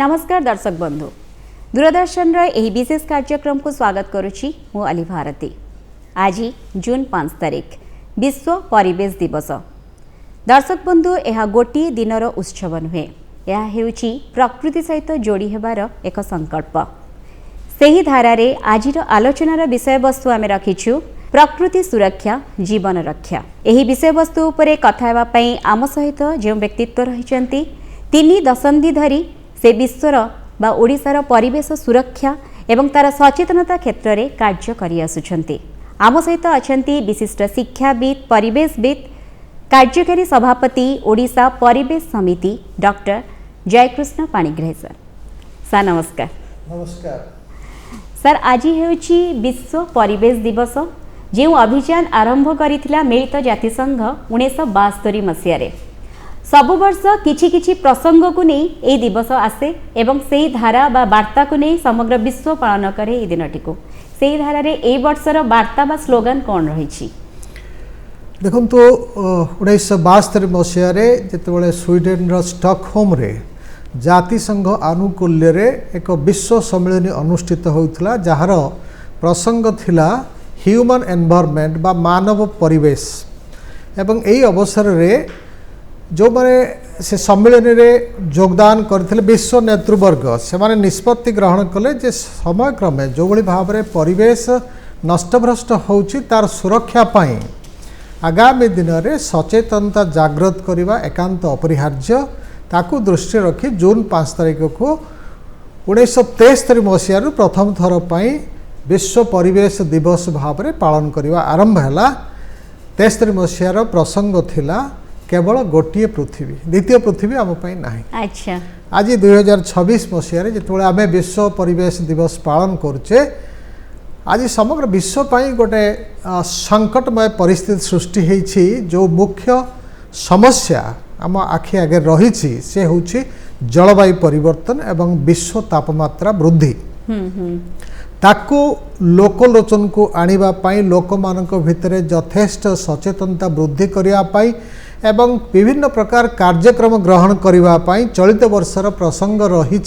नमस्कार दर्शक बंधु दूरदर्शन यही विशेष कार्यक्रम को स्वागत करुच्ची मु अली भारती। आज जून 5 तारिख विश्व परिवेश दिवस। दर्शक बंधु यह गोटे दिनर उत्सव नुहे, यह हेउची प्रकृति सहित जोड़ी हेबार एक संकल्प। सही धारा रे आजिर आलोचनार विषय वस्तु आमे रखिछु प्रकृति सुरक्षा जीवन रक्षा। यही विषय वस्तु उपरे कथा हेबा पई आम सहित जो व्यक्तित्व रहिचंती 3 दशंधि धरी से विश्वर बा ओडिशार परिवेश सुरक्षा एवं तार सचेतनता क्षेत्र में कार्य करि आसुछंती। आम सहित अछंती विशिष्ट शिक्षाविद परिवेशविद कार्यकारी सभापति ओडिशा परिवेश समिति doctor Jaikrishna Panigrahi sir. Sir नमस्कार। नमस्कार सर। आज हेउची विश्व परिवेश दिवस जो अभियान आरंभ करिथिला मिलित जातिसंघ 1972 मसीह। सबु वर्ष किछि किछि प्रसंग को नहीं ए दिवस आसे एवं सेही धारा बा वार्ता को नहीं समग्र विश्व पालन करे ए दिनटी को। सेही धारा रे ए वर्षर वार्ता बा स्लोगन कौन रही? देखो तो 1972 मसीह जितेबाला स्वीडेन स्टॉकहोम रे जातिसंघ आनुकूल्य रे एक विश्व सम्मेलन अनुष्ठित होता जार प्रसंग थिला ह्यूमन एनवायरनमेंट बा मानव परिवेश। एवं यही अवसर रे जो माने से सम्मेलन रे योगदान करथिले विश्व नेतृवर्ग से माने निष्पत्ति ग्रहण कले जे समय क्रमे जो भली भाव रे परिवेश नष्टभ्रष्ट होउची तार सुरक्षा पाई आगामी दिन रे सचेतनता जागृत करिवा एकांत अपरिहार्य। ताकू दृष्टि रखी जून 5 तारिख को 1973 मसीह प्रथम थर पाई विश्व परिवेश दिवस भाव रे पालन करिवा आरंभ हैला। 73 मसीह प्रसंग थिला केवल गोटे पृथ्वी, द्वितीय पृथ्वी आम पाई नाही। अच्छा आज 2026 मसीह जितेबाला आम विश्व परिवेश दिवस पालन करुचे आज समग्र विश्व पाई गोटे संकटमय परिस्थिति सृष्टि होईछि। जो मुख्य समस्या आम आखि आगे रही से होछि जलवायु परिवर्तन एवं विश्व तापमात्रा वृद्धि। ताकू लोकलोचन को आनिबा पाई लोक मानक भितरे यथेष्ट सचेतनता वृद्धि करिया पाई एवं विभिन्न प्रकार कार्यक्रम ग्रहण करिवा पाई चलित वर्षर प्रसंग रही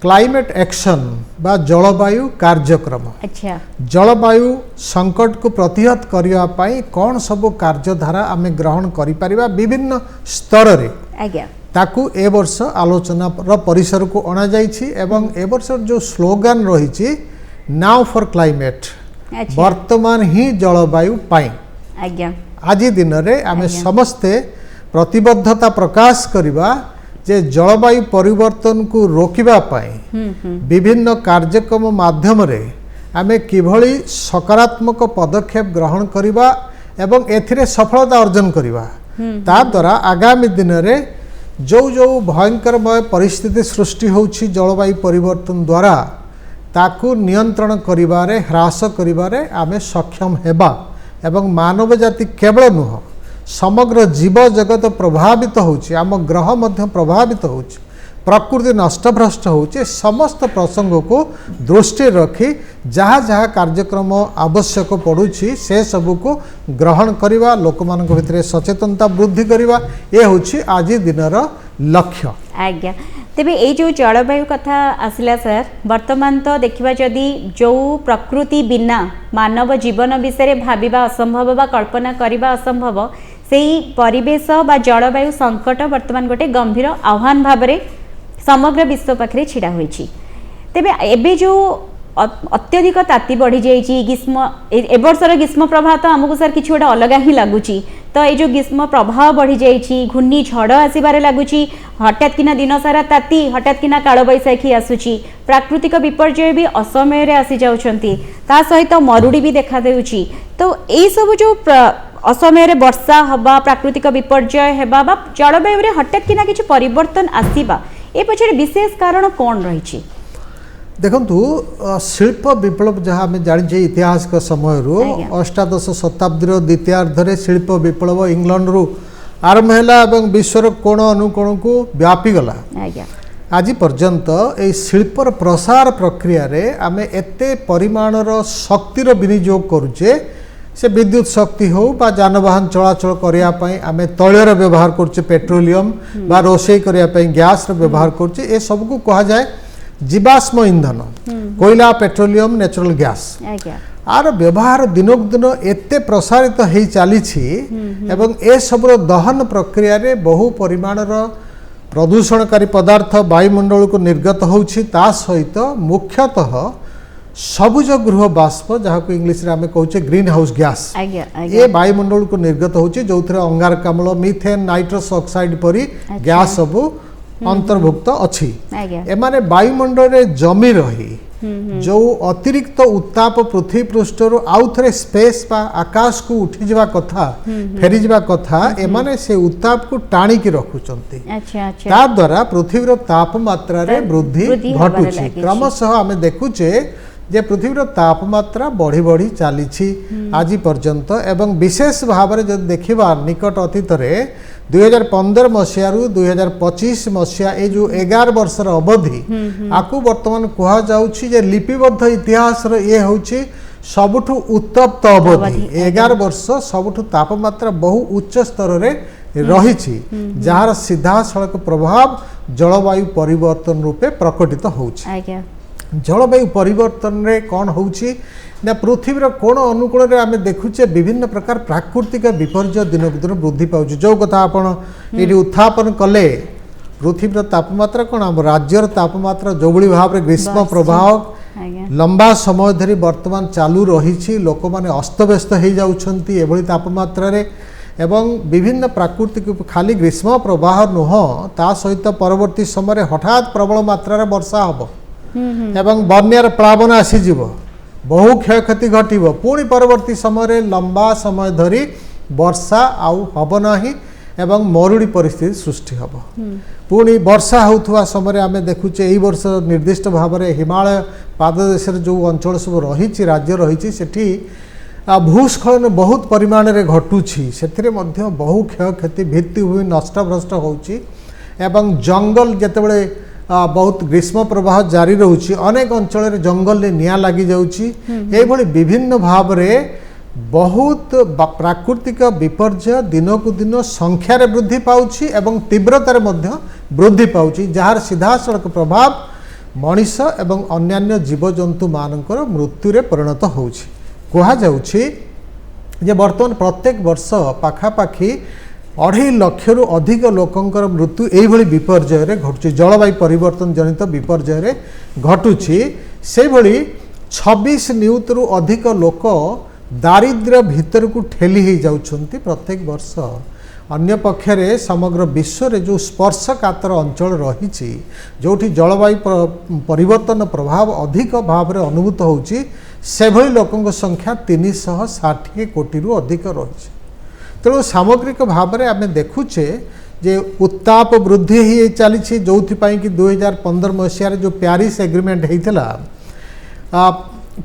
क्लाइमेट एक्शन बा जलवायु कार्यक्रम। अच्छा जलवायु संकट को प्रतिहत करिवा पाई कौन सब कार्यधारा आमे ग्रहण करि परिबा विभिन्न स्तर रे आज्ञा ताकू ए वर्ष आलोचना परिसर को अणा जाइछि। एवं ए वर्ष जो स्लोगन रही नाउ फॉर क्लाइमेट वर्तमान ही जलवायु पाई। आज्ञा आज दिन रे आमे समस्ते प्रतिबद्धता प्रकाश करिबा जे जलवायु परिवर्तन को रोकिबा पाई विभिन्न कार्यक्रम माध्यम रे आमे किभली सकारात्मक पदक्षेप ग्रहण करिबा एवं एथिरे सफलता अर्जन करिबा। ता द्वारा आगामी दिन रे जो जो भयंकरमय परिस्थिति सृष्टि होछि जलवायु परिवर्तन द्वारा ताकू नियंत्रण करिबारे ह्रास करिबारे आमे सक्षम हेबा। एवं मानव जाति केवल नुह समग्र जीव जगत प्रभावित होछि, आम ग्रह मध्य प्रभावित होछि, प्रकृति नष्टभ्रष्ट होछि। समस्त प्रसंग को दृष्टि रखी जहाँ जहाँ कार्यक्रम आवश्यक पड़ुछि से सबू को ग्रहण करिवा लोक मानक भितरे सचेतनता वृद्धि करिवा ये होछि आज दिनर लक्ष्य। आज्ञा तेबे ए जो जलवायु कथा आसिला सर वर्तमान तो देखिबा जदि जो प्रकृति बिना मानव जीवन विषय भाविबा असंभव बा कल्पना करिबा असंभव सेही परिवेश बा जलवायु संकट वर्तमान गोटे गंभीर आह्वान भाबरे समग्र विश्व पाखरे छिड़ा होईछि। तेबे एबे जो अत्यधिक ताती बढ़ी जाइछि ग्रीष्म ए वर्षर ग्रीष्म प्रभाव तो आमको सर किछि गोटे अलग ही लगुछि। तो ये जो ग्रीष्म प्रभाव बढ़ी जाइछि घूर्णी झड़ आसबार लगुछि हठात किना दिन सारा ताती हठात किना काल बैशाखी आसुछि प्राकृतिक विपर्यय भी असमय रे आसी जाउछंती ता सहित मरुड़ी भी देखा देउछि। तो एई सब जो असमय रे वर्षा हबा प्राकृतिक विपर्यय हेबा बा जलवायु रे हठात किना किछि परिवर्तन आसीबा ए पछरे विशेष कारण कोन रहिछि? देखंतु शिल्प विप्लव जहाँ आम जानी इतिहास का समय अष्टादश शताब्दी द्वितीयार्धरे शिल्प विप्लव इंग्लैंड रु आरंभ है विश्वर कोण अनुकोण को व्यापी गला। आज पर्यंत ए शिल्पर प्रसार प्रक्रिया रे आमे एते परिमाणर शक्तिर विनियोग करुचे से विद्युत शक्ति हो बा जानवाहन चलाचल करिया पई आमे तैलर व्यवहार करछे पेट्रोलियम बा रोषेई करिया पई गैस रो व्यवहार करछे ए सब को कहा जाए जीवाश्म ईंधन कोयला पेट्रोलियम नेचुरल गैस आज्ञा आर व्यवहार दिनक दिन एते प्रसारित हो चली एवं ए सबर दहन प्रक्रिया रे बहु परिमाणर प्रदूषणकारी पदार्थ वायुमंडल को निर्गत होछि ता सहित मुख्यतः सबुज गृह बाष्प जहाँ को इंग्लिश रे आमे कहूचे ग्रीन हाउस गैस आज्ञा ये वायुमंडल को निर्गत होछि जोथरे अंगारकाम्ल मीथेन नाइट्रस ऑक्साइड परी गैस सब अंतर्भुक्त अछि आज्ञा एमाने वायुमंडल रे जमी रही जो अतिरिक्त उत्ताप पृथ्वी पृष्ठर आउ थे स्पेस बा आकाश को उठी जावा कथा फेरी जावा कथा एमाने से उत्ताप को टाणी की रखुचंती अच्छा अच्छा ता द्वारा पृथ्वीर तापमात्रा रे वृद्धि घटुची क्रमशः आमे देखुचे जे पृथ्वीर तापमात्रा बढ़ी बढ़ी चली आज पर्यंत एवं विशेष भाव में जब देखा निकट अतीत 2015 मसीह 2025 मसीहा ये जो 11 वर्षर अवधि आपको वर्तमान कह जाउछि लिपिबद्ध इतिहास ये होछि सबुठु उत्तप्त अवधि 11 वर्ष सबुठु तापमात्रा बहु उच्च स्तर रे रही जार सीधा सड़क प्रभाव जलवायु परिवर्तन रूपे प्रकटित होछि जलवायु परिवर्तन रे कौन होछि ना पृथ्वीर कोण अनुकूल रे आमे देखुचे विभिन्न प्रकार प्राकृतिक विपर्य दिनक दिन वृद्धि पाउछि जो कथा आपण एठी उत्थापन कले पृथ्वीर तापमात्रा कोन हम राज्यर तापमात्रा जोबळी भाव रे ग्रीष्म प्रभाव लंबा समय धरी वर्तमान चालू रही लोक माने अस्तव्यस्त हो जाउछंती एभली तापमात्रा रे एवं विभिन्न प्राकृतिक खाली ग्रीष्म प्रवाह नुह ता सहित परवर्ती समय हठात प्रबल मात्रा रे वर्षा हबो एवं बन्यार प्लावन आसीजिव बहु क्षयक्षति घटिव पुणी परवर्ती समय लंबा समय धरी वर्षा आउ हब नाही एवं मरुड़ी परिस्थिति सृष्टि हब पुणी वर्षा होउथुवा समय आमे देखुचे एई वर्ष निर्दिष्ट भाव में हिमालय पाददेश जो अंचल सब रही राज्य रही सेठी भूस्खलन बहुत परिमाण रे घटुछि सेथिरे मध्य बहु क्षयक्षति भित्तिभूमि नष्टभ्रष्ट होउछि एवं जंगल जेतेबेले बहुत ग्रीष्म प्रवाह जारी रोचे अनेक अंचल जंगल में निया लगी जाउछि एभली विभिन्न भाव में बहुत प्राकृतिक विपर्य दिन को दिन संख्यार वृद्धि पाउछि एवं तीव्रतार मध्य वृद्धि पाउछि जार सीधा सड़क प्रभाव मनीष एवं अन्यान्य जीवजंतु मानकर मृत्यु रे परिणत होउछि कहा जाउछि जे वर्तमान प्रत्येक वर्ष पाखापाखि 2.5 लाख अधिक लोकंकर मृत्यु एभली विपर्य रे घटुछि जलवायु परिवर्तन जनित विपर्य रे घटुछि से भली 26 नियुत रु अधिक लोक दारिद्र्य भितर को ठेली ही जाउछंती प्रत्येक वर्ष अन्य पक्षरे समग्र विश्व रे जो स्पर्शकातर अंचल रही जोठी जलवायु परिवर्तन प्रभाव अधिक भाव रे अनुभूत होउछि से भली लोकंक संख्या 360 कोटी रु अधिक रही तेणु सामग्रिक भाव में आम देखुचे जे उत्ताप वृद्धि ही चली जो कि 2015 मसीह जो प्यारिस एग्रीमेंट होता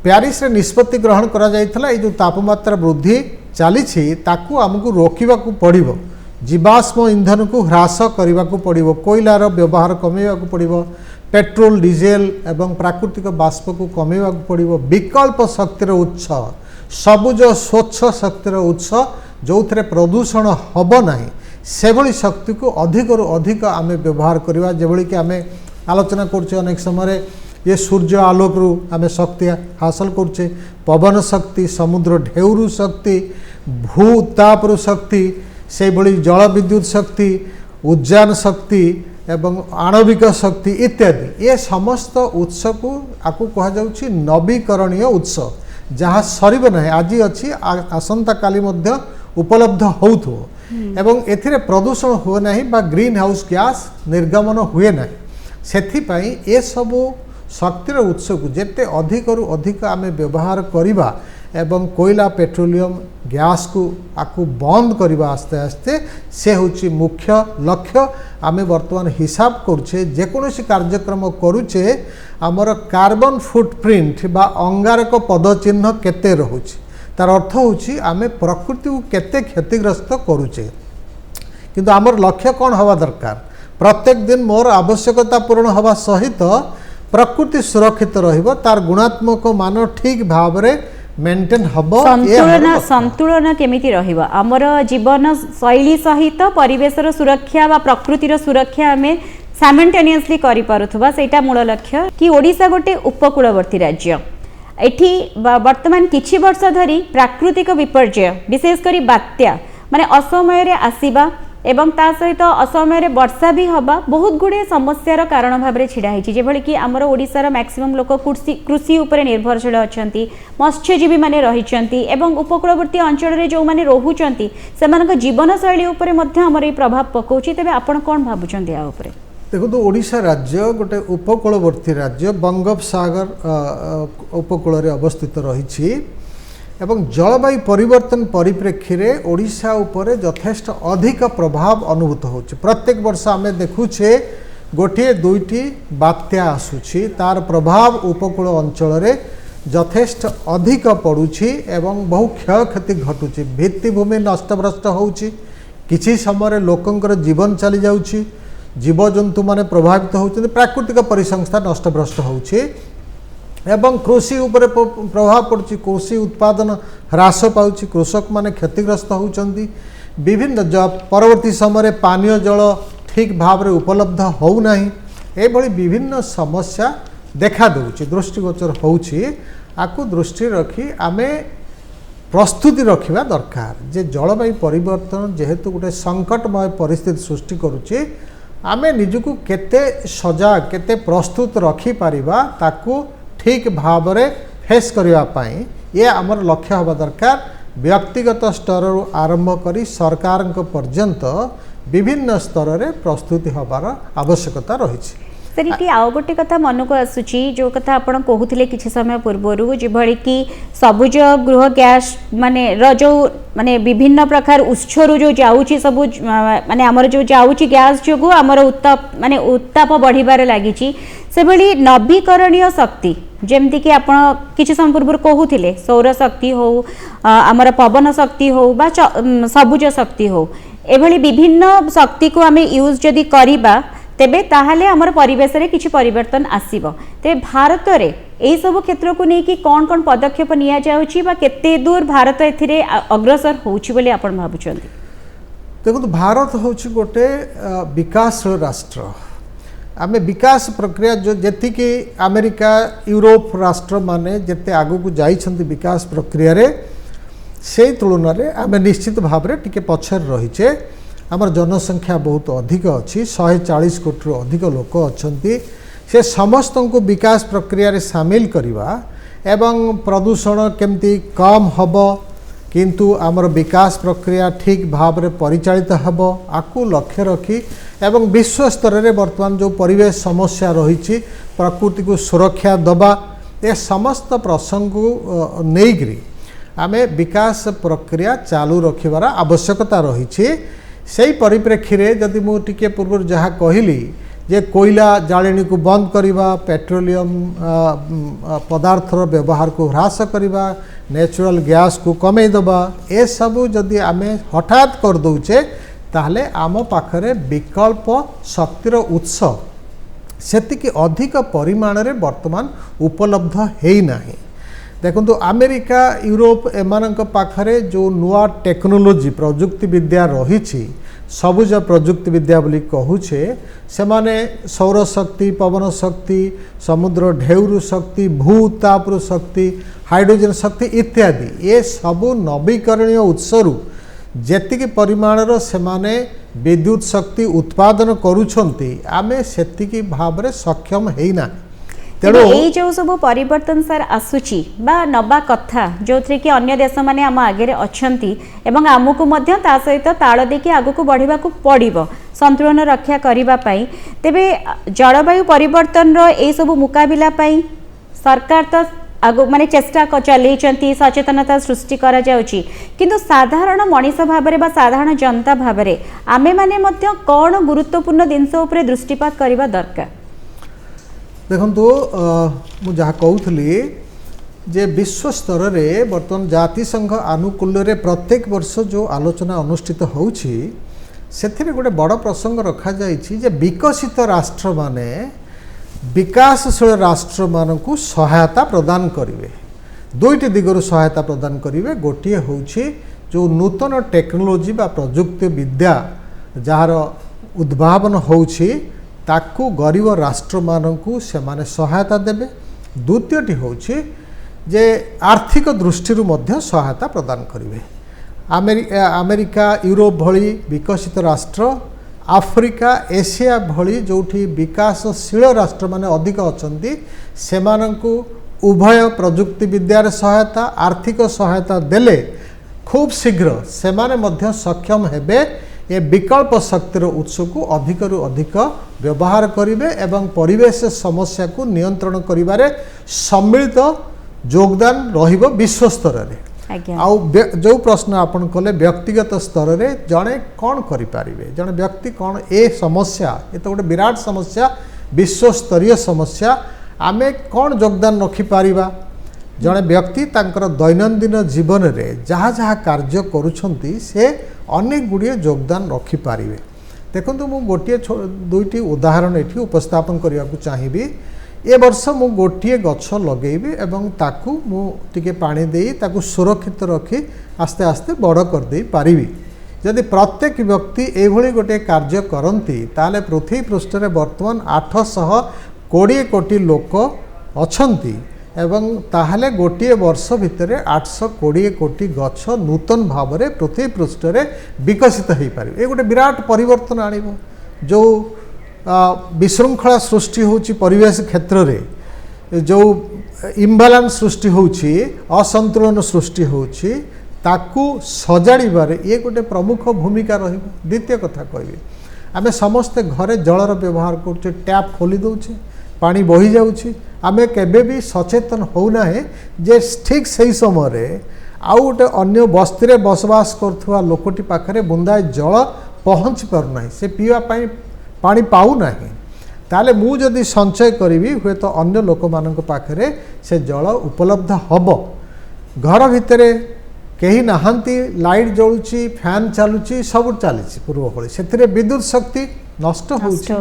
प्यारिस रे निष्पत्ति ग्रहण करा जायथला ये जो तापमात्रा वृद्धि चली ताकू आमको रोकवा पड़ो जीवाश्म ईंधन को ह्रास करने को पड़ो कोयलार व्यवहार कमेवा को पड़ो पेट्रोल डीजेल एवं प्राकृतिक बाष्प को कमेवा को पड़ो विकल्प शक्तिर उत्स सबुज स्वच्छ शक्तिर उत्स जो थे प्रदूषण हब नहीं से भली शक्ति को अधिक रु अधिक आम व्यवहार करवा जो कि आम आलोचना करछे अनेक समय ये सूर्य आलोक रु आम शक्ति हासिल करछे पवन शक्ति समुद्र ढेउरु शक्ति भू उत्ताप रु शक्ति से भली जल विद्युत शक्ति उद्यान शक्ति एवं आणविक शक्ति इत्यादि ये समस्त उत्स को आपको कह जाउछि नवीकरणीय उत्स जहाँ सरीब ना आज अच्छी आसंता काली मध्य उपलब्ध होउथो एवं एथिरे प्रदूषण हुए ना बा ग्रीन हाउस गैस निर्गमन हुए ना सेथि पई ए सबु शक्तिर उत्स को जेते अधिक रु अधिक आमे व्यवहार करिबा एवं कोयला पेट्रोलियम गैस को आकु बंद करवा आस्ते आस्ते से होची मुख्य लक्ष्य आमे वर्तमान हिसाब करुचे जेकोसी कार्यक्रम करुचे आमर कार्बन फुटप्रिंट बा अंगारक पदचिन्ह केते रहुची तार अर्थ होची आमे प्रकृति को केते क्षतिग्रस्त करुचे किंतु आमर लक्ष्य कौन हवा दरकार प्रत्येक दिन मोर आवश्यकता पूर्ण हवा सहित प्रकृति सुरक्षित रहिबो तार गुणात्मक मान ठीक भाव में मेंटेन हब संतुलन केमिति रहिबो हमर जीवन शैली सहित परिवेशर सुरक्षा बा प्रकृतिर सुरक्षा आमे साइमल्टेनियसली करि पारुथबा सेटा मूल लक्ष्य कि ओडिशा गोटे उपकूलवर्ती राज्य एठी वर्तमान किछि वर्ष धरी प्राकृतिक विपर्यय विशेष करी बात्या माने असमय रे आसीबा एवं ता सहित असमय रे वर्षा भी हबा बहुत गुडे समस्यार कारण भाबरे छिडा हिछि जेभଳି कि हमर ओडिसार मैक्सिमम लोक कृषि उपरे निर्भरशील अछंती मत्स्यजीवी माने रहिचंती एवं उपकूलवर्ती अंचल रे जो माने रहुचंती सेमानक जीवन शैली उपरे मध्ये हमर ए प्रभाव पकोछि तबे आपण कोन भाबुचंती आ उपरे देखो तो ओडिशा राज्य गोटे उपकूलवर्ती राज्य बंगोपसागर उपकूल अवस्थित रही एवं जलवायु परिवर्तन परिप्रेक्षी रे ओडिशा उपरे यथेष्ट अधिक प्रभाव अनुभूत होछि प्रत्येक वर्ष आमे देखुछे गोटे दुईटी बात्या आसुछि तार प्रभाव उपकूल अंचल रे यथेष्ट अधिक पड़ुछि एवं बहु क्षयक्षति घटुछि भित्तिभूमि नष्टभ्रष्ट होछि किछि समय लोकंकर जीवन चली जाउछि जीवजंतु माने प्रभावित होउछन्ति प्राकृतिक परिसंस्था नष्टभ्रष्ट होउछि एवं कृषि उपरे प्रभाव पड़ुछि कृषि उत्पादन ह्रास पाउछि कृषक माने क्षतिग्रस्त होउछन्ति विभिन्न परवर्ती समय पानीय जल ठीक भाव रे उपलब्ध होउ नाही एभଳି विभिन्न समस्या देखा देउछि दृष्टिगोचर होउछि आकु दृष्टि रखी आमे प्रस्तुति रखिबा दरकार जे जलवायु परिवर्तन जेहेतु गोटे संकटमय परिस्थिति सृष्टि करूछि आमे निजको केते सजाग केते प्रस्तुत रखी पारिबा ताकू ठीक भाव रे फेस करिवा पाई ये आमर लक्ष्य हवा दरकार व्यक्तिगत स्तर आरंभ करी सरकार पर्यंत विभिन्न स्तर रे प्रस्तुति हबार आवश्यकता रही सर ये आउ गोटे कथा मन को आसुची जो कथा आपण कहूथिले किछि समय पूर्वरु जेभଳି कि सबुज गृह गैस माने जो माने विभिन्न प्रकार उत्सरु जो जाउची सबु माने हमर जो जाउची गैस जोगु हमर उत्ताप बढ़िबार लागिची से भली नवीकरणीय शक्ति जेमति कि आपण किछि समय पूर्व कहूथिले सौर शक्ति हो हमर पवन शक्ति हो बा सबुज शक्ति हो एभଳି विभिन्न शक्ति को आमे यूज जदी करिबा तेबे ताहले हमर परिवेश रे किछि परिवर्तन आसीबो ते भारत रे एई सब क्षेत्र को नै कि कोन कोन पदक्षेप निया जाउची बा केते दूर भारत एथिरे अग्रसर होउची बोली आपण भाबुचंती देखो तो भारत होउची गोटे विकास राष्ट्र आमे विकास प्रक्रिया जो जेति कि अमेरिका यूरोप राष्ट्र माने जेते आगु को जाइछंती विकास प्रक्रिया रे से तुलना रे आमे निश्चित भाव रे टिके पछर रहिचे आमर जनसंख्या बहुत अधिक अच्छी 140 कोटी अधिक लोक अच्छी से समस्त को विकास प्रक्रिया रे शामिल करवा एवं प्रदूषण केमती कम हब किंतु आमर विकास प्रक्रिया ठीक भाव रे परिचालित हब आकु लक्ष्य रखी एवं विश्व स्तर रे वर्तमान जो परिवेश समस्या रही प्रकृति को सुरक्षा दबा ए समस्त प्रसंग को नहींकरी आमे विकास प्रक्रिया चालू रखिबार आवश्यकता रही से परिप्रेक्षी रे जदि मु टिके पूर्व जहाँ कहली जे कोयला जाळेनी को बंद करवा पेट्रोलियम पदार्थर व्यवहार को ह्रास करवा नेचुरल गैस को कमे दबा ए सबु जदि आमे हठात कर दउचे ताहले आम पाखरे विकल्प शक्तिर उत्स सेतिकी अधिक परिमाण रे वर्तमान उपलब्ध हेई नाही देखो अमेरिका यूरोप एमानक पाखरे जो नुआ टेक्नोलोजी प्रजुक्ति विद्या रही सबुज प्रजुक्ति विद्या बोली कहूचे से माने सौर शक्ति पवन शक्ति समुद्र ढेउरु शक्ति भूतापरु शक्ति हाइड्रोजन शक्ति इत्यादि ये सबु नवीकरणीय उत्सरु जेतिकी परिमाणर से माने विद्युत शक्ति उत्पादन करुछंती आमे सेतिकी भाबरे सक्षम हेइना तेणु एई जो सब परिवर्तन सर आसुची बा नबा कथा जो थ्रे कि अन्य देश माने आम आगे अछंती एवं आमको मध्य ता सहित ताल देखि आगु को बढ़िबा को पड़िबो संतुलन रक्षा करिबा पई तेबे जलवायु परिवर्तन रो एई सब मुकाबिला पई सरकार तो आगु माने चेष्टा चलैचंती सचेतनता सृष्टि करा जाउची किंतु साधारण मनीष भाबरे बा साधारण जनता भाबरे आमे माने मध्य कोन गुरुत्वपूर्ण दिनस उपरे दृष्टिपात करिबा दरकार देखो मुझे कहूली जे विश्व स्तर रे बर्तमान जातिसंघ आनुकूल्य रे प्रत्येक वर्ष जो आलोचना अनुष्ठित होउछि सेथिरे गोटे बड़ प्रसंग रखा जाइछि जे विकसित राष्ट्र माने विकासशील राष्ट्र मानकु सहायता प्रदान करिवे दुईटी दिगरु सहायता प्रदान करेंगे। गोटे हूँ जो नूतन टेक्नोलोजी बा प्रजुक्ति विद्या जार उद्भावन होउछि ताकू गरीब राष्ट्र मानकू से माने सहायता देबे। द्वितीयटी होउछि जे आर्थिक दृष्टि मध्य सहायता प्रदान करेंगे। अमेरिका यूरोप भली विकसित राष्ट्र, आफ्रिका एशिया भली जोठी विकासशील राष्ट्र माने अधिक अछंती सेमानंकू उभय प्रजुक्ति विद्यार सहायता आर्थिक सहायता देले खूब शीघ्र सेमाने मध्य सक्षम हेबे ए विकल्प शक्तिर उत्स को अधिकरु अधिक व्यवहार करिवे एवं परिवेश समस्या को नियंत्रण करिबारे सम्मिलित योगदान रहिबो विश्व स्तर रे। आउ जो प्रश्न आपन कले व्यक्तिगत स्तर रे जणे कोन करि पारिबे, जणे व्यक्ति कोन ए समस्या ए तो गोटे विराट समस्या विश्व स्तरीय समस्या आमे कोन योगदान रखि पारिबा। जणे व्यक्ति तांकर दैनंदिन जीवन रे जहाँ जहाँ कार्य करूछंती से अनेक गुड़िए योगदान रखि पारिबे। देखंतु मु गोटिए दुईटी उदाहरण एठी उपस्थापन करिया को चाहिबी। ए वर्ष मु गोटिए गछ लगेबी एवं ताकू मु टिके पानी देई ताकू सुरक्षित रखी आस्ते आस्ते बड़ कर देई पारिबी। यदि प्रत्येक व्यक्ति एभली गोटे कार्य करंती ताले पृथ्वी पृष्ठ रे वर्तमान 820 कोटी लोक अछंती एवं ताहले गोटे वर्ष भितर 820 कोटी गछ नूतन भाव में पृथ्वी पृष्ठ रे विकसित हो पारे। ये गोटे विराट परिवर्तन आनिबो। जो विशृंखला सृष्टि होची परिवेश क्षेत्र रे जो इम्बालांस सृष्टि होची असंतुलन सृष्टि होची ताकू सजाड़िबारे ये गोटे प्रमुख भूमिका रहिबो। द्वितीय कथा कहबी आमे समस्त घरे जलर व्यवहार करछे, टैप खोली दउछे पानी बही जाउछि, आमे केबे भी सचेतन होना है जे ठीक सही समय रे आउ गोटे अन्य बस्ती रे बसवास करथुवा लोकटी पाखरे बुंदाए जल पहुँच पारुना से पीवा पानी पाऊ नाही। ताले मु जदि संचय करी हुए तो अन्य लोक मानक पाखरे से जल उपलब्ध हब। घर भितरे कहीं नहांती लाइट जलुची फैन चलुची सब चली पूर्व भली से विद्युत शक्ति नष्ट होछि।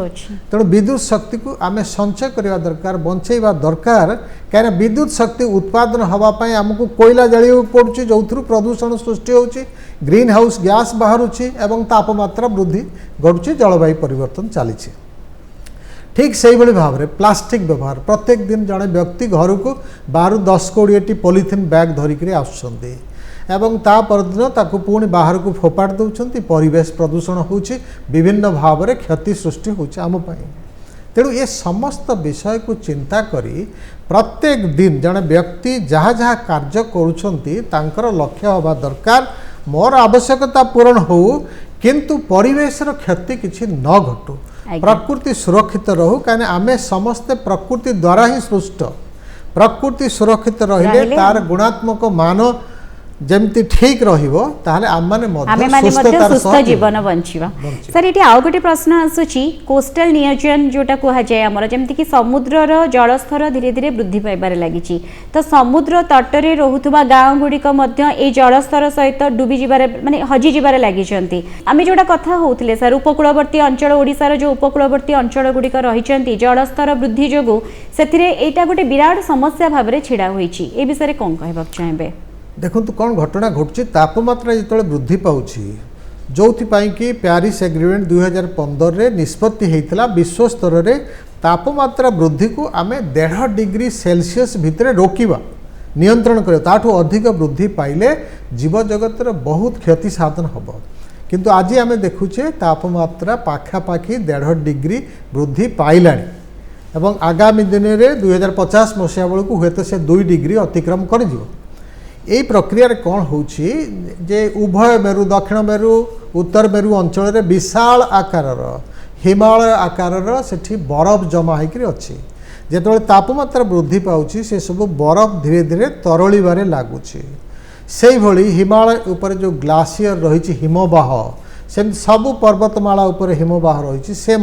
तेणु विद्युत शक्ति को आमे संचय करवा दरकार, बंचेवा दरकार। कहीं विद्युत शक्ति उत्पादन हवापाई आमको कोयला जलिया पड़ुछि जो प्रदूषण सृष्टि होछि, ग्रीन हाउस गैस बाहरुछि एवं तापमात्रा वृद्धि घटुछि, जलवायु परिवर्तन चली। ठीक से भाव में प्लास्टिक व्यवहार प्रत्येक दिन जड़े व्यक्ति घर को बाहर 10-20 पॉलिथिन बैग धरिक आसुछंती एवं ता परदिन ताकू पुणी बाहर को फोपाड़ दउछंती। परिवेश प्रदूषण होछि, विभिन्न भाव में क्षति सृष्टि होछि आम पई। तेणु ये समस्त विषय को चिंता करी प्रत्येक दिन जड़े व्यक्ति जहाँ जहाँ कार्य करुछंती तांकर लक्ष्य होबा दरकार मोर आवश्यकता पूरण हो किंतु परिवेशर क्षति किछि न घटू, प्रकृति सुरक्षित रहू। कहीं आमे समस्ते प्रकृति द्वारा ही सृष्ट, प्रकृति सुरक्षित रहिले तार गुणात्मक मान जमती ठीक रहिबो ताहले आम सुस्थ जीवन बंचिबा। सर ये आउ गोटे प्रश्न आसुची कोस्टल नियोजन जोटा कहा जाए आमर जमती कि समुद्रर जलस्तर धीरे धीरे वृद्धि पाइबार लागिची तो समुद्र तटरे रहुथुबा गाँव गुड़िक मध्य ए जलस्तर सहित डूबी जिबारे माने हजि जिबारे लागिचंती। आमे जोटा कथा होउथिले सर उपकूलवर्ती अंचल ओडिसार जो उपकूलवर्ती अंचल गुड़िक रहिचंती जलस्तर वृद्धि जोगु सेथिरे एटा गोटे विराट समस्या भाबरे छिड़ा होईची। ए विषय कोन कहबा चाहेबे? देखु कौन घटना घटुची तापमात्रा जो वृद्धि पाउछि जो कि प्यारिस एग्रीमेंट 2015 रे निष्पत्ति होता विश्व स्तर रे तापमात्रा वृद्धि को आमे 1.5 डिग्री सेल्सियस भितर रोकिबा नियंत्रण कर ताठू अधिक वृद्धि पाइले जीव जगतर बहुत क्षति साधन हम। किंतु आज आमे देखुचे तापमात्रा पाखापाखि 1.5 डिग्री वृद्धि पाइलानी एवं आगामी दिन में 2050 मसीहा बेलू हुए तो से 2 डिग्री अतिक्रम कर यही प्रक्रिया कौन होची जे उभय मेरु दक्षिण मेरु उत्तर मेरु अंचल रे विशाल आकार हिमालय आकार सेठी बरफ जमा होकर अच्छी जो तापमात्रा वृद्धि पाउची से सब बरफ धीरे धीरे तरलिबारे लागुची। से भली हिमालय उपर जो ग्लासियर रही हिमबाह से सबु पर्वतमाला उपर हिमबाह रही से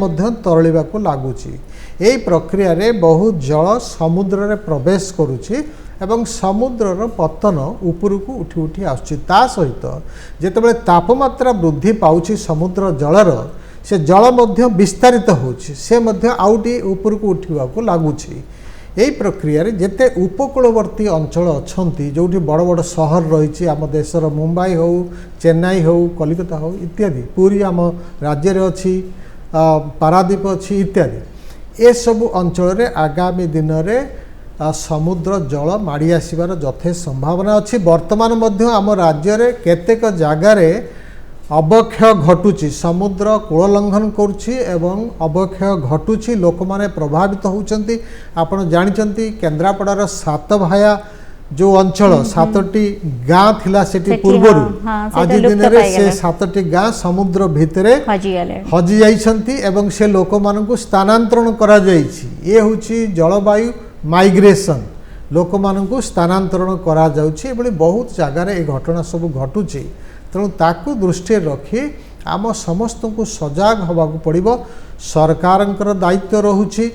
तरलिबा को लगुची। यही प्रक्रिया रे बहुत जल समुद्र रे प्रवेश करुची एवं समुद्रर पतन ऊपर को उठी उठी आसुची। ता सहित जेतेबेले तापमात्रा वृद्धि पाउची समुद्र जलर से जल मध्य विस्तारित होची से मध्य आउटी ऊपर को उठिबा को लागुची। এই প্রক্রিয়াରେ যেতে উপকূলবর্তী অঞ্চল অଛନ୍ତି ଯୋଉଠି বড় বড় সহর রয়েছে ଆମ দেশର মুম্বাই হও চেন্নাই হও কলিকতা হও ইত্যাদি পুরী ଆମ রাজ্যরে ଅଛି ପାରାଦୀପ ଅଛି ଇତ୍ୟାଦି ଏସବୁ ଅଞ୍ଚଳରେ ଆଗାମୀ ଦିନରେ ସମୁଦ୍ର ଜଳ ମାଡ଼ି ଆସିବାର ଯଥେଷ୍ଟ ସମ୍ଭାବନା ଅଛି। ବର୍ତ୍ତମାନ ମଧ୍ୟ ଆମ ରାଜ୍ୟରେ କେତେକ ଜାଗାରେ ଅବକ୍ଷୟ ଘଟୁଛି, ସମୁଦ୍ର କୂଳ ଲଙ୍ଘନ କରୁଛି ଏବଂ ଅବକ୍ଷୟ ଘଟୁଛି, ଲୋକମାନେ ପ୍ରଭାବିତ ହେଉଛନ୍ତି। ଆପଣ ଜାଣିଛନ୍ତି କେନ୍ଦ୍ରାପଡ଼ାର ସାତଭାୟା ଯେଉଁ ଅଞ୍ଚଳ 7ଟି ଗାଁ ଥିଲା ସେଠି ପୂର୍ବରୁ, ଆଜି ଦିନରେ ସେ 7ଟି ଗାଁ ସମୁଦ୍ର ଭିତରେ ହଜି ଯାଇଛନ୍ତି ଏବଂ ସେ ଲୋକମାନଙ୍କୁ ସ୍ଥାନାନ୍ତରଣ କରାଯାଇଛି। ଏ ହେଉଛି ଜଳବାୟୁ ମାଇଗ୍ରେସନ୍, ଲୋକମାନଙ୍କୁ ସ୍ଥାନାନ୍ତରଣ କରାଯାଉଛି। ଏଭଳି ବହୁତ ଜାଗାରେ ଏ ଘଟଣା ସବୁ ଘଟୁଛି। ତେଣୁ ତାକୁ ଦୃଷ୍ଟିରେ ରଖି ଆମ ସମସ୍ତଙ୍କୁ ସଜାଗ ହେବାକୁ ପଡ଼ିବ। ସରକାରଙ୍କର ଦାୟିତ୍ୱ ରହୁଛି।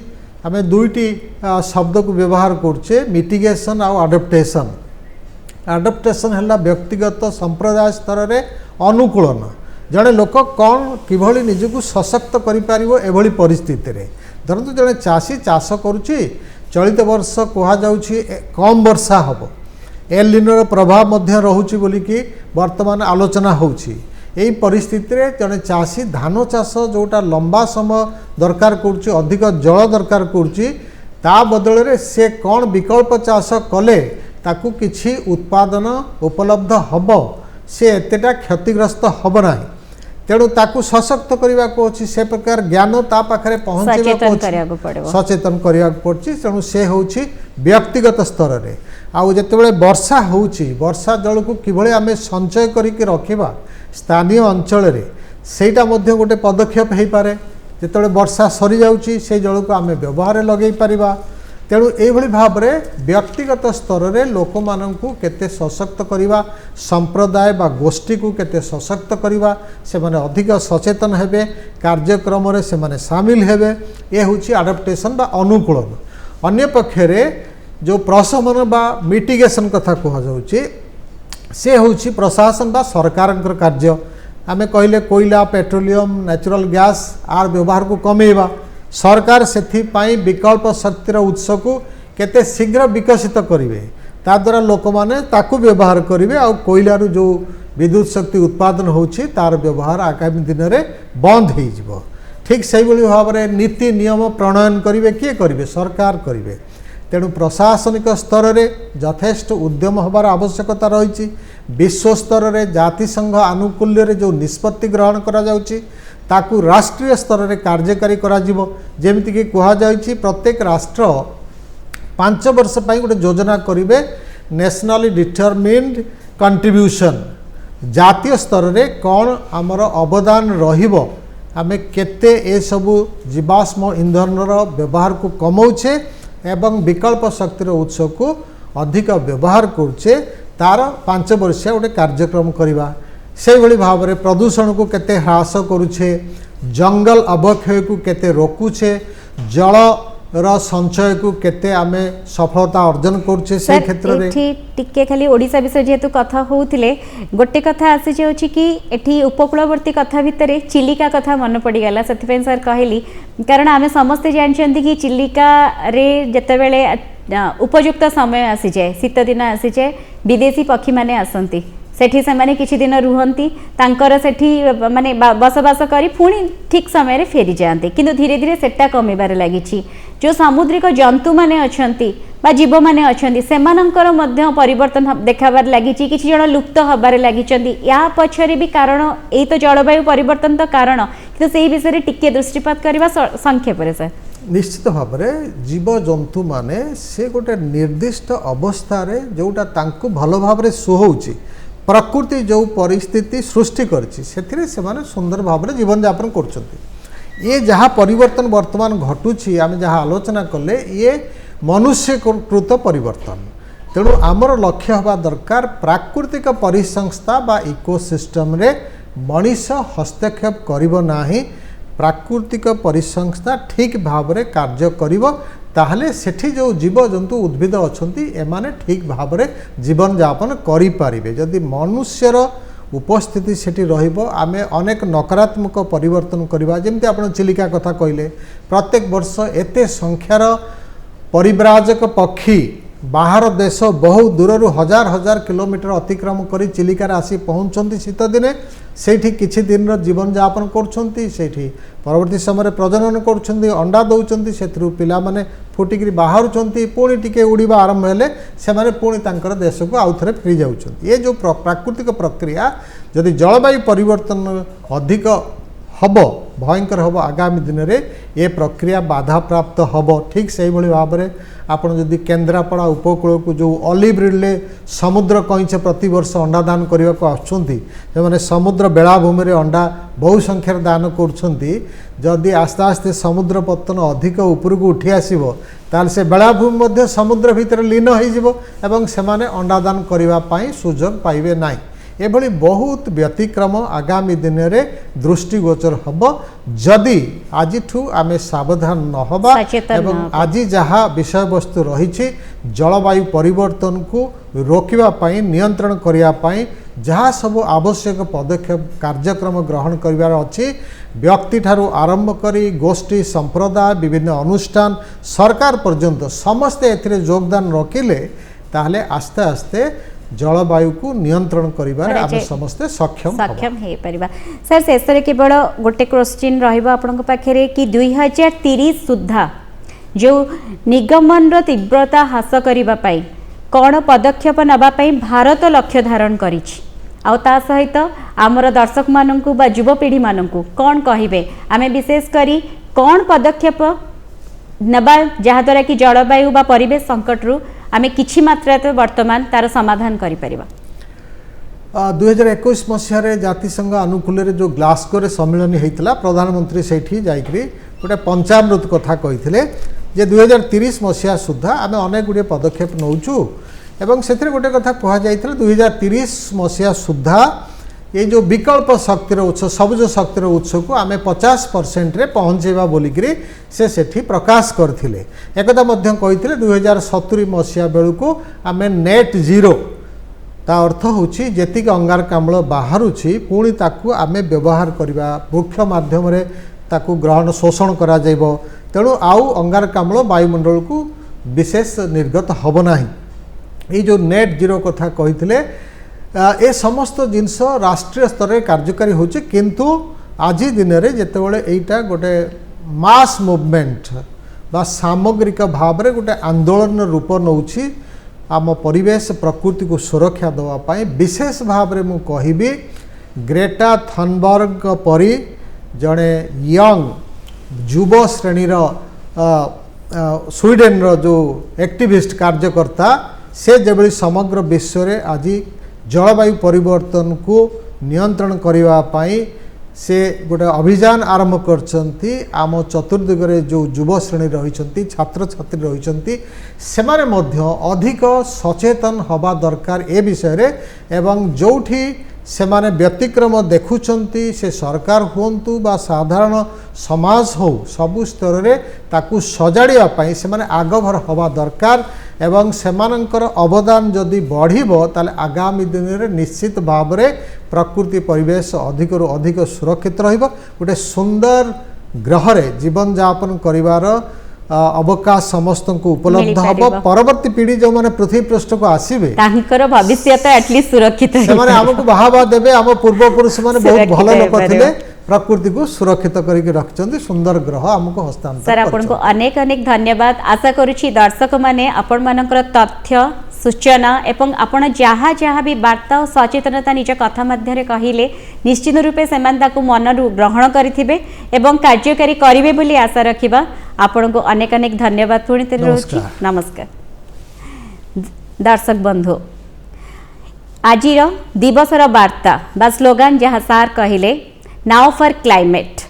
ଆମେ ଦୁଇଟି ଶବ୍ଦକୁ ବ୍ୟବହାର କରୁଛେ, ମିଟିଗେସନ୍ ଆଉ ଆଡପ୍ଟେସନ୍। ଆଡପ୍ଟେସନ୍ ହେଲା ବ୍ୟକ୍ତିଗତ ସମ୍ପ୍ରଦାୟ ସ୍ତରରେ ଅନୁକୂଳନ। ଜଣେ ଲୋକ କ'ଣ କିଭଳି ନିଜକୁ ସଶକ୍ତ କରିପାରିବ ଏଭଳି ପରିସ୍ଥିତିରେ। ଧରନ୍ତୁ ଜଣେ ଚାଷୀ ଚାଷ କରୁଛି, ଚଳିତ ବର୍ଷ କୁହାଯାଉଛି କମ୍ ବର୍ଷା ହେବ, ଏଲ୍ ନିନୋର ପ୍ରଭାବ ମଧ୍ୟ ରହୁଛି ବୋଲିକି ବର୍ତ୍ତମାନ ଆଲୋଚନା ହେଉଛି। এই ପରିସ୍ଥିତିରେ ଜଣେ ଚାଷୀ ଧାନ ଚାଷ ଯେଉଁଟା ଲମ୍ବା ସମୟ ଦରକାର କରୁଛି, ଅଧିକ ଜଳ ଦରକାର କରୁଛି, ତା ବଦଳରେ ସେ କ'ଣ ବିକଳ୍ପ ଚାଷ କଲେ ତାକୁ କିଛି ଉତ୍ପାଦନ ଉପଲବ୍ଧ ହେବ, ସେ ଏତେଟା କ୍ଷତିଗ୍ରସ୍ତ ହେବ ନାହିଁ। ତେଣୁ ତାକୁ ସଶକ୍ତ କରିବାକୁ ଅଛି, ସେ ପ୍ରକାର ଜ୍ଞାନ ତା ପାଖରେ ପହଞ୍ଚାଇବାକୁ ଅଛି, ସଚେତନ କରିବାକୁ ପଡ଼ୁଛି। ତେଣୁ ସେ ହେଉଛି ବ୍ୟକ୍ତିଗତ ସ୍ତରରେ। ଆଉ ଯେତେବେଳେ ବର୍ଷା ହେଉଛି, ବର୍ଷା ଜଳକୁ କିଭଳି ଆମେ ସଞ୍ଚୟ କରିକି ରଖିବା ସ୍ଥାନୀୟ ଅଞ୍ଚଳରେ, ସେଇଟା ମଧ୍ୟ ଗୋଟେ ପଦକ୍ଷେପ ହୋଇପାରେ। ଯେତେବେଳେ ବର୍ଷା ସରିଯାଉଛି সেই ଜଳକୁ ଆମେ ବ୍ୟବହାରରେ ଲଗାଇ ପାରିବା। ତେଣୁ ଏଇଭଳି ଭାବରେ ବ୍ୟକ୍ତିଗତ ସ୍ତରରେ ଲୋକମାନଙ୍କୁ କେତେ ସଶକ୍ତ କରିବା, ସମ୍ପ୍ରଦାୟ ବା ଗୋଷ୍ଠୀକୁ କେତେ ସଶକ୍ତ କରିବା, ସେମାନେ ଅଧିକ ସଚେତନ ହେବେ, କାର୍ଯ୍ୟକ୍ରମରେ ସେମାନେ ସାମିଲ ହେବେ। ଏ ହେଉଛି ଆଡପ୍ଟେସନ୍ ବା ଅନୁକୂଳନ। ଅନ୍ୟପକ୍ଷରେ ଯେଉଁ ପ୍ରଶମନ ବା ମିଟିଗେସନ୍ କଥା କୁହାଯାଉଛି, ସେ ହେଉଛି ପ୍ରଶାସନ ବା ସରକାରଙ୍କର କାର୍ଯ୍ୟ। ଆମେ କହିଲେ କୋଇଲା, ପେଟ୍ରୋଲିୟମ, ନ୍ୟାଚୁରାଲ ଗ୍ୟାସ୍ ଆର ବ୍ୟବହାରକୁ କମେଇବା। ସରକାର ସେଥିପାଇଁ ବିକଳ୍ପ ଶକ୍ତିର ଉତ୍ସକୁ କେତେ ଶୀଘ୍ର ବିକଶିତ କରିବେ, ତାଦ୍ୱାରା ଲୋକମାନେ ତାକୁ ବ୍ୟବହାର କରିବେ। ଆଉ କୋଇଲାରୁ ଯେଉଁ ବିଦ୍ୟୁତ୍ ଶକ୍ତି ଉତ୍ପାଦନ ହେଉଛି ତାର ବ୍ୟବହାର ଆଗାମୀ ଦିନରେ ବନ୍ଦ ହୋଇଯିବ। ଠିକ୍ ସେଇଭଳି ଭାବରେ ନୀତି ନିୟମ ପ୍ରଣୟନ କରିବେ କିଏ କରିବେ? ସରକାର କରିବେ। ତେଣୁ ପ୍ରଶାସନିକ ସ୍ତରରେ ଯଥେଷ୍ଟ ଉଦ୍ୟମ ହେବାର ଆବଶ୍ୟକତା ରହିଛି। ବିଶ୍ୱ ସ୍ତରରେ ଜାତିସଂଘ ଆନୁକୂଲ୍ୟରେ ଯେଉଁ ନିଷ୍ପତ୍ତି ଗ୍ରହଣ କରାଯାଉଛି ତାକୁ ରାଷ୍ଟ୍ରୀୟ ସ୍ତରରେ କାର୍ଯ୍ୟକାରୀ କରାଯିବ। ଯେମିତିକି କୁହାଯାଇଛି ପ୍ରତ୍ୟେକ ରାଷ୍ଟ୍ର 5 ବର୍ଷ ପାଇଁ ଗୋଟେ ଯୋଜନା କରିବେ, ନ୍ୟାସନାଲି ଡିଟରମିନ୍ଡ କଣ୍ଟ୍ରିବ୍ୟୁସନ୍। ଜାତୀୟ ସ୍ତରରେ କ'ଣ ଆମର ଅବଦାନ ରହିବ, ଆମେ କେତେ ଏସବୁ ଜୀବାଶ୍ମ ଇନ୍ଧନର ବ୍ୟବହାରକୁ କମାଉଛେ ଏବଂ ବିକଳ୍ପ ଶକ୍ତିର ଉତ୍ସକୁ ଅଧିକ ବ୍ୟବହାର କରୁଛେ, ତାର 5 ବର୍ଷିଆ ଗୋଟେ କାର୍ଯ୍ୟକ୍ରମ କରିବା। ସେଇଭଳି ଭାବରେ ପ୍ରଦୂଷଣକୁ କେତେ ହ୍ରାସ କରୁଛେ, ଜଙ୍ଗଲ ଅବକ୍ଷୟକୁ କେତେ ରୋକୁଛେ, ଜଳର ସଞ୍ଚୟକୁ କେତେ ଆମେ ସଫଳତା ଅର୍ଜନ କରୁଛେ সেই ক্ষেত্রে। টিকে খালি ওড়িশা বিষয় যেহেতু কথা হোউতিলে গোটে কথা আসি যাଉଛି কি এটি উপকূলবর্তী কথা ভিতরে চিলিকা কথা মনে পড়িগলা, ସେଥିପାଇଁ স্যার କହିଲି কারণ আমি সমস্তে জানিଛନ୍ତି কি চিলিকা রে যেতবেলে উপযুক্ত সময় আসিଯାଏ, শীত দিন আসিଯାଏ, বিদেশী পক্ষী মানে আসନ୍ତି সেଠି ସେମାନେ କିଛି ଦିନ ରୁହନ୍ତି, ତାଙ୍କର ସେଠି ମାନେ ବସବାସ କରି ପୁଣି ଠିକ୍ ସମୟରେ ଫେରି ଯାଆନ୍ତି। କିନ୍ତୁ ଧୀରେ ଧୀରେ ସେଟା କମିବାରେ ଲାଗିଛି। ଯେଉଁ ସାମୁଦ୍ରିକ ଜନ୍ତୁମାନେ ଅଛନ୍ତି ବା ଜୀବମାନେ ଅଛନ୍ତି ସେମାନଙ୍କର ମଧ୍ୟ ପରିବର୍ତ୍ତନ ଦେଖାବାରେ ଲାଗିଛି, କିଛି ଜଣ ଲୁପ୍ତ ହେବାରେ ଲାଗିଛନ୍ତି। ୟା ପଛରେ ବି କାରଣ ଏଇ ତ ଜଳବାୟୁ ପରିବର୍ତ୍ତନ ତ କାରଣ, କିନ୍ତୁ ସେଇ ବିଷୟରେ ଟିକେ ଦୃଷ୍ଟିପାତ କରିବା ସଂକ୍ଷେପରେ ସାର୍। ନିଶ୍ଚିତ ଭାବରେ ଜୀବଜନ୍ତୁମାନେ ସେ ଗୋଟେ ନିର୍ଦ୍ଦିଷ୍ଟ ଅବସ୍ଥାରେ ଯେଉଁଟା ତାଙ୍କୁ ଭଲ ଭାବରେ ସୁହାଉଛି, ପ୍ରକୃତି ଯେଉଁ ପରିସ୍ଥିତି ସୃଷ୍ଟି କରିଛି ସେଥିରେ ସେମାନେ ସୁନ୍ଦର ଭାବରେ ଜୀବନଯାପନ କରୁଛନ୍ତି। ଇଏ ଯାହା ପରିବର୍ତ୍ତନ ବର୍ତ୍ତମାନ ଘଟୁଛି, ଆମେ ଯାହା ଆଲୋଚନା କଲେ, ଇଏ ମନୁଷ୍ୟକୃତ ପରିବର୍ତ୍ତନ। ତେଣୁ ଆମର ଲକ୍ଷ୍ୟ ହେବା ଦରକାର ପ୍ରାକୃତିକ ପରିସଂସ୍ଥା ବା ଇକୋସିଷ୍ଟମରେ ମଣିଷ ହସ୍ତକ୍ଷେପ କରିବ ନାହିଁ। ପ୍ରାକୃତିକ ପରିସଂସ୍ଥା ଠିକ୍ ଭାବରେ କାର୍ଯ୍ୟ କରିବ, ତାହେଲେ ସେଠି ଯେଉଁ ଜୀବଜନ୍ତୁ ଉଦ୍ଭିଦ ଅଛନ୍ତି ଏମାନେ ଠିକ୍ ଭାବରେ ଜୀବନଯାପନ କରିପାରିବେ। ଯଦି ମନୁଷ୍ୟର ଉପସ୍ଥିତି ସେଠି ରହିବ, ଆମେ ଅନେକ ନକାରାତ୍ମକ ପରିବର୍ତ୍ତନ କରିବା। ଯେମିତି ଆପଣ ଚିଲିକା କଥା କହିଲେ, ପ୍ରତ୍ୟେକ ବର୍ଷ ଏତେ ସଂଖ୍ୟାର परिव्राजक पक्षी बाहर देश बहु दूर हजार हजार किलोमीटर अतिक्रम करी चिलिकार आसी पहुँचती शीत दिने से किछि दिन जीवन यापन कर परवर्ती समय प्रजनन कर अंडा दौरान से पिला माने फुटिक बाहर पुणी टिके उड़ीबा आरंभ हेले से पुणी तांकर देश को आउ थे फेरी जाउछन्ति। ये जो प्राकृतिक प्रक्रिया जदि जलवायु परिवर्तन अधिक हब भयंकर हब आगामी दिन में ये प्रक्रिया बाधा प्राप्त हब। ठीक से भाव में आपड़ जदि केन्द्रापड़ा उपकूल को जो ऑलिव रिले समुद्र कईच प्रति वर्ष अंडा दान करने को आसुँच समुद्र बेलाभूमि में अंडा बहु संख्यार दान करुँच आस्ते आस्ते समुद्र पतन अधिक उपरक उठी आसो ताल से बेलाभूमि समुद्र भितर लीन हो सेमाने अंडा दान करने सुजोग पाइबे ना। एभली बहुत व्यतिक्रम आगामी दिन में दृष्टिगोचर हम जदि आज आमे सावधान नहबा एवं आज जहाँ विषय वस्तु रही जलवायु परिवर्तन को रोकवा पाई नियंत्रण करने पाई जहाँ सब आवश्यक पदक्षेप कार्यक्रम ग्रहण करिवार अछि व्यक्ति ठारू आरंभ करी गोष्ठी संप्रदाय विभिन्न अनुष्ठान सरकार पर्यंत समस्ते एथिरे योगदान रखिले ताहले आस्ते आस्ते जलवायु को नियंत्रण करिबार आमे समस्ते सक्षम हे परिबा। सर शेष केवल गोटे क्वेश्चन रहिबा आपनक पाखरे कि 2030 सुद्धा जो निगमन रो तीव्रता ह्रास करिबा पाई कौन पदक्षेप नबा पाई भारत लक्ष्य धारण करिछि आ ता सहित आमर दर्शक माननकु बा युवपीढ़ी माननकु कौन कहिबे आमे विशेष करी कौन पदक्षेप नबा जहा द्वारा कि जलवायु बा परिवेश संकट रु आमे किछि मात्रा तो वर्तमान तार समाधान करि परिबा। 2021 मसीह जातिसंघ अनुकूल जो ग्लासगो रे सम्मेलन होता प्रधानमंत्री सेठी जाइकरी गोटे पंचामृत कथा कही जे 2030 मसीहा सुधा आम अनेक गुड़े पदक्षेप नौचु एवं से गोटे कथा कहुई 2030 मसीहा सुधा ये जो विकल्प शक्तिर उत्स सबुज शक्तिर उत्स को आम 50% रे पहुँचेबा बोलिकी से सेठी प्रकाश करथिले। एकदा मध्य कही 2070 मसीहा बेलू को आम नेट जीरो ता अर्थ होची जेतिक अंगारकाम्ल बाहरुछि पुणी ताकू आमे व्यवहार करबा वृक्ष माध्यम रे ताकू ग्रहण शोषण करा जाइबो तेणु आउ अंगारकाम्ल वायुमंडल को विशेष निर्गत हब नाही। ये जो नेट जीरो कथा कही ए समस्त जिनस राष्ट्रीय स्तर में कार्यकारी होची किंतु आज दिन में जितेबाला यहीटा गोटे मास मुवमेंट बा सामग्रिक भाव में गोटे आंदोलन रूप नौछि आम परिवेश प्रकृति को सुरक्षा देवाई विशेष भाव में मु कहिबी ग्रेटा थनबर्ग परी जड़े यंग युव श्रेणीर स्वीडेन जो एक्टिविस्ट कार्यकर्ता से जबली समग्र विश्व में आज जलवायु परिवर्तन को नियंत्रण करने से गोटे अभियान आरंभ करछंती आम चतुर्दिगरे जो युव श्रेणी रही छात्र छात्री रही से अधिक सचेतन हवा दरकार ए विषय रे एवं जोठी से माने व्यतिक्रम देखुंती से सरकार हुंतु बा साधारण समाज हो सबु स्तर रे ताकू सजाड़िया पाई से माने आगभर हवा दरकार एवं सेमानंकर अवदान जदि बढ़िबो ताले आगामी दिन रे निश्चित भाव में प्रकृति परिवेश अधिक रु अधिक सुरक्षित रहिबो गोटे सुंदर ग्रह रे जीवन यापन करिवार अवकाश समस्त को उपलब्ध हम परवर्ती पीढ़ी जो माने पृथ्वी पृष्ठ को आसीबे तांकर भविष्य तो एटलीस्ट सुरक्षित से माने हमको बाहाबा देबे हम पूर्व पुरुष माने बहुत भलो लोक थिले प्रकृति को सुरक्षित करके रखचंदी सुंदर ग्रह हमको हस्तांतर सर आपन को अनेक अनेक धन्यवाद आशा करूची दर्शक माने आपण मानकर तथ्य सूचना एवं आपण जहाँ जहाँ भी वार्ता और सचेतनता निज कथा मध्य कहिले निश्चित रूपे से मन ग्रहण करेंगे एवं कार्यकारी करेंगे बोली आशा रखा आपण को अनेक अनेक धन्यवाद पुणी नमस्कार। दर्शक बंधु आज दिवसर वार्ता बा स्लोगान जहाँ सार कहले नाउ फॉर क्लाइमेट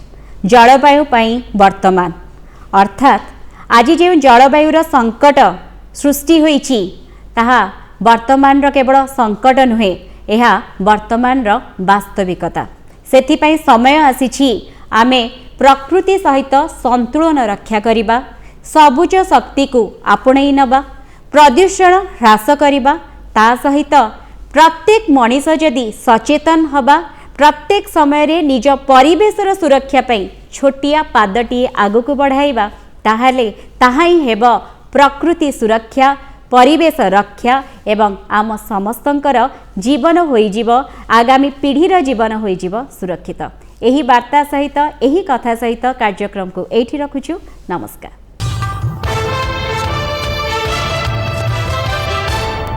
जलवायु पाई वर्तमान अर्थात आज जो जलवायुर संकट सृष्टि होईची ताहा वर्तमान केवल संकट नुहे यह वर्तमान वास्तविकता सेथिपाई समय आसीछि आमे प्रकृति सहित संतुलन रक्षा करिबा सबुज शक्ति को आपणई नबा प्रदूषण ह्रास करिबा ता सहित प्रत्येक मनीष जदि सचेतन हबा प्रत्येक समय रे निज परिवेशर सुरक्षा पाई छोटिया पादटी आगु को बढ़ाइबा ताहाले ताहा ही हेब प्रकृति सुरक्षा परिवेश रक्षा एवं आम समस्तंकर जीवन होइजिव आगामी पीढ़ीर जीवन होइजिव सुरक्षित। एही वार्ता सहित एही कथा सहित कार्यक्रम को एठी रखुछु। नमस्कार।